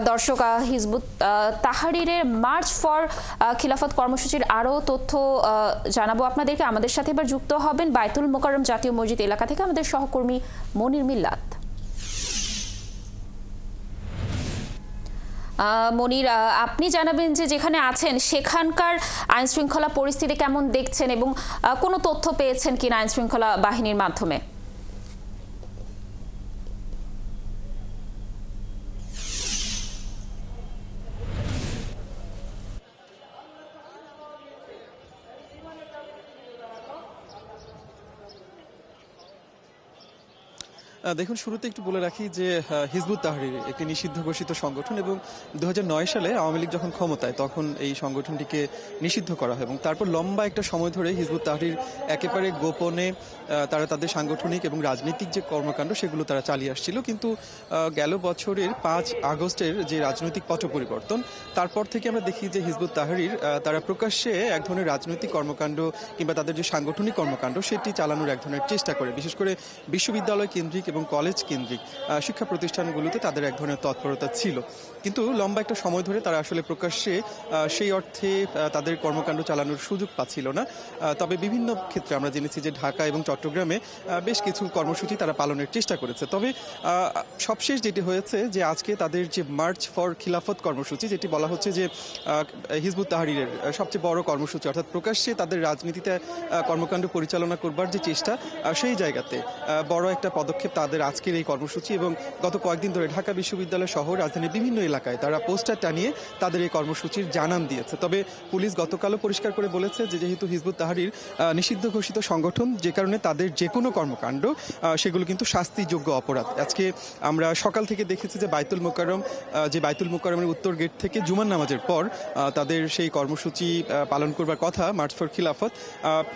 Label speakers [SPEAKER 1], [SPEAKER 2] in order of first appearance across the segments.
[SPEAKER 1] দর্শক Hizb ut তাহরিরের March for খিলাফত কর্মসূচির আরও তথ্য জানাবো আপনাদেরকে। আমাদের সাথে এবার যুক্ত হবেন বায়তুল মোকাররম জাতীয় মসজিদ এলাকা থেকে আমাদের সহকর্মী মনির মিল্লাত। মনির, আপনি জানাবেন যে যেখানে আছেন সেখানকার আইন শৃঙ্খলা পরিস্থিতি কেমন দেখছেন এবং কোনো তথ্য পেয়েছেন কিনা আইন শৃঙ্খলা বাহিনীর মাধ্যমে?
[SPEAKER 2] দেখুন, শুরুতে একটু বলে রাখি যে হিজবুত তাহরির একটি নিষিদ্ধ ঘোষিত সংগঠন এবং 2009 সালে আওয়ামী লীগ যখন ক্ষমতায় তখন এই সংগঠনটিকে নিষিদ্ধ করা হয় এবং তারপর লম্বা একটা সময় ধরে হিজবুত তাহরির একেবারে গোপনে তারা তাদের সাংগঠনিক এবং রাজনৈতিক যে কর্মকাণ্ড সেগুলো তারা চালিয়ে আসছিল। কিন্তু গেল বছরের 5 আগস্টের যে রাজনৈতিক পট পরিবর্তন, তারপর থেকে আমরা দেখি যে হিজবুত তাহরির তারা প্রকাশ্যে এক ধরনের রাজনৈতিক কর্মকাণ্ড কিংবা তাদের যে সাংগঠনিক কর্মকাণ্ড সেটি চালানোর এক ধরনের চেষ্টা করে। বিশেষ করে বিশ্ববিদ্যালয় কেন্দ্রিক এবং কলেজ কেন্দ্রিক শিক্ষা প্রতিষ্ঠানগুলোতে তাদের এক ধরনের তৎপরতা ছিল। কিন্তু লম্বা একটা সময় ধরে তারা আসলে প্রকাশ্যে সেই অর্থে তাদের কর্মকাণ্ড চালানোর সুযোগ পাচ্ছিল না। তবে বিভিন্ন ক্ষেত্রে আমরা জেনেছি যে ঢাকা এবং চট্টগ্রামে বেশ কিছু কর্মসূচি তারা পালনের চেষ্টা করেছে। তবে সবশেষ যেটি হয়েছে যে আজকে তাদের যে মার্চ ফর খিলাফত কর্মসূচি, যেটি বলা হচ্ছে যে হিজবুত তাহরিরের সবচেয়ে বড় কর্মসূচি, অর্থাৎ প্রকাশ্যে তাদের রাজনীতিতে কর্মকাণ্ড পরিচালনা করবার যে চেষ্টা, সেই জায়গাতে বড় একটা পদক্ষেপ তাদের আজকের এই কর্মসূচি। এবং গত কয়েকদিন ধরে ঢাকা বিশ্ববিদ্যালয় সহ রাজধানীর বিভিন্ন এলাকায় তারা পোস্টার টানিয়ে তাদের এই কর্মসূচির জানান দিয়েছে। তবে পুলিশ গতকালও পরিষ্কার করে বলেছে যে যেহেতু হিজবুত তাহরির নিষিদ্ধ ঘোষিত সংগঠন, যে কারণে তাদের যে কোনো কর্মকাণ্ড সেগুলো কিন্তু শাস্তিযোগ্য অপরাধ। আজকে আমরা সকাল থেকে দেখেছি যে বাইতুল মোকাররমের উত্তর গেট থেকে জুমার নামাজের পর তাদের সেই কর্মসূচি পালন করবার কথা, মার্চ ফর খিলাফত,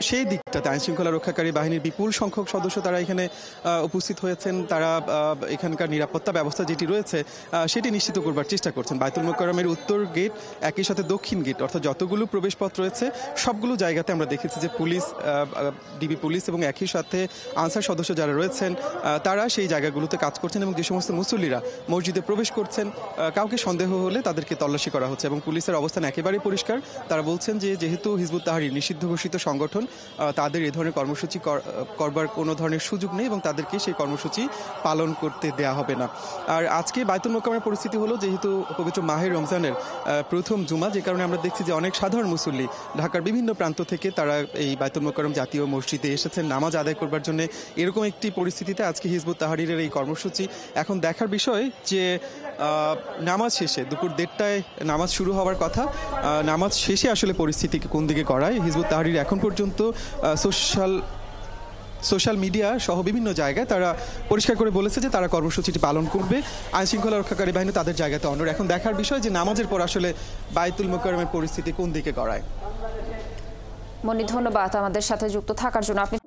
[SPEAKER 2] সেই দিকটাতে আইন শৃঙ্খলা রক্ষাকারী বাহিনীর বিপুল সংখ্যক সদস্য তারা এখানে উপস্থিত হয়েছেন। তারা এখানকার নিরাপত্তা ব্যবস্থা যেটি রয়েছে সেটি নিশ্চিত করবার চেষ্টা করছেন। বাইতুল মোকাররমের উত্তর গেট, একই সাথে দক্ষিণ গেট, অর্থাৎ যতগুলো প্রবেশপথ রয়েছে সবগুলো জায়গাতে আমরা দেখেছি যে পুলিশ, ডিবি পুলিশ এবং একই সাথে আনসার সদস্য যারা রয়েছেন তারা সেই জায়গাগুলোতে কাজ করছেন এবং যে সমস্ত মুসল্লিরা মসজিদে প্রবেশ করছেন কাউকে সন্দেহ হলে তাদেরকে তল্লাশি করা হচ্ছে এবং পুলিশের অবস্থান একেবারেই পরিষ্কার। তারা বলছেন যে যেহেতু হিজবুত তাহরির নিষিদ্ধ ঘোষিত সংগঠন, তাদের এ ধরনের কর্মসূচি করবার কোনো ধরনের সুযোগ নেই এবং তাদেরকে সেই কর্মসূচি পালন করতে দেয়া হবে না। আর আজকে বাইতুল মোকাররমের পরিস্থিতি হলো, যেহেতু পবিত্র মাহে রমজানের প্রথম জুমা, যে কারণে আমরা দেখছি যে অনেক সাধারণ মুসল্লি ঢাকার বিভিন্ন প্রান্ত থেকে তারা এই বাইতুল মোকাররম জাতীয় মসজিদে এসেছেন নামাজ আদায় করবার জন্য। এরকম একটি পরিস্থিতিতে আজকে হিজবুত তাহরিরের এই কর্মসূচি। এখন দেখার বিষয় যে নামাজ শেষে দুপুর 1:30টায় নামাজ শুরু হওয়ার কথা, নামাজ শেষে আসলে পরিস্থিতি কোন দিকে গড়ায়। হিজবুত তাহরির এখন পর্যন্ত সোশ্যাল মিডিয়া সহ বিভিন্ন জায়গায় তারা পরিষ্কার করে বলেছে যে তারা কর্মসূচিটি পালন করবে। আইন শৃঙ্খলা রক্ষাকারী বাহিনী তাদের জায়গাতে অনড়। এখন দেখার বিষয় যে নামাজের পর আসলে বাইতুল মোকাররমের পরিস্থিতি কোন দিকে গড়ায়।
[SPEAKER 1] মনি, ধন্যবাদ আমাদের সাথে যুক্ত থাকার জন্য। আপনি